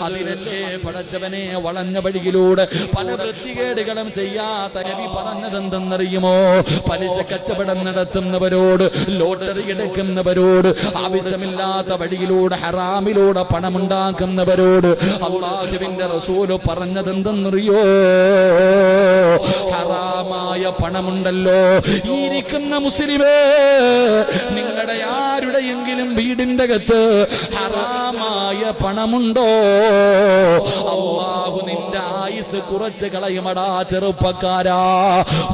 അതിനല്ലേ പടച്ചവനെ വളഞ്ഞ വഴിയിലൂടെ പല വൃത്തികേടുകളും ചെയ്യാത്ത നബി പറഞ്ഞതെന്തെന്നറിയുമോ? പലിശ കച്ചവടം നടത്തുന്നവരോട്, ലോട്ടറി എടുക്കുന്നവരോട്, ആവശ്യമില്ലാത്ത വഴിയിലൂടെ ഹറാമിലൂടെ പണമുണ്ടാക്കുന്നവരോട് അല്ലാഹുവിന്റെ റസൂല് പറഞ്ഞതെന്തെന്നറിയോ? ഹറാമായ പണമുണ്ടല്ലോ, ഇരിക്കുന്ന മുസ്ലിമേ, നിങ്ങളുടെ ആരുടെയെങ്കിലും വീടിന്റെ അകത്ത് ഹറാമായ പണമുണ്ടോ? അല്ലാഹു നിന്റെ ആയുസ് കുറച്ച് കളയുമടാ ചെറുപ്പക്കാരാ.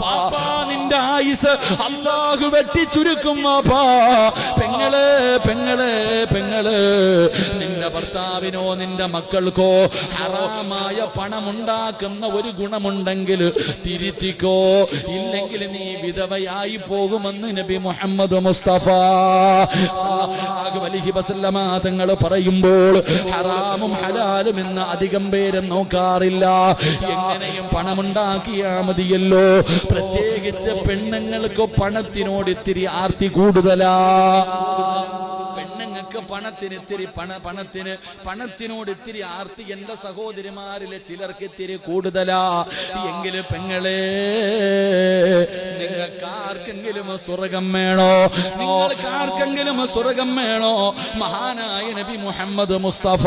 വാപ്പാ, നിന്റെ ആയുസ് അല്ലാഹു വെട്ടി ചുരുക്കും. വാപ്പാ, പെങ്ങളെ പെങ്ങളെ പെങ്ങളെ, നിന്റെ ഭർത്താവിനോ നിന്റെ മക്കൾക്കോ ഹറാമായ പണമുണ്ടാക്കുന്ന ഒരു ഗുണമുണ്ടെങ്കിൽ തിരുത്തിക്കോ, ഇല്ലെങ്കിൽ നീ വിധവയായി പോകുമെന്ന് നബി മുഹമ്മദ് മുസ്തഫ സല്ലല്ലാഹു അലൈഹി വസല്ലമ തങ്ങൾ പറയുമ്പോൾ ഹറാമും ഹലാലും എന്ന് അധികം പേരും നോക്കാറില്ല. എങ്ങനെയും പണമുണ്ടാക്കിയാ മതിയല്ലോ. പ്രത്യേകിച്ച് പെണ്ണുങ്ങൾക്ക് പണത്തിനോട് ഇത്തിരി ആർത്തി കൂടുതലാ. പെണ്ണുങ്ങൾക്ക് പണത്തിനോട് ഇത്തിരി ആർത്തി എന്റെ സഹോദരിമാരിലെ ചിലർക്ക് ഇത്തിരി കൂടുതലാ. എങ്കിലും പെങ്ങളെ, നിങ്ങൾക്ക് ആർക്കെങ്കിലും സ്വർഗം വേണോ? നിങ്ങൾക്ക് ആർക്കെങ്കിലും സ്വർഗം വേണോ? മഹാനായ നബി മുഹമ്മദ് മുസ്തഫ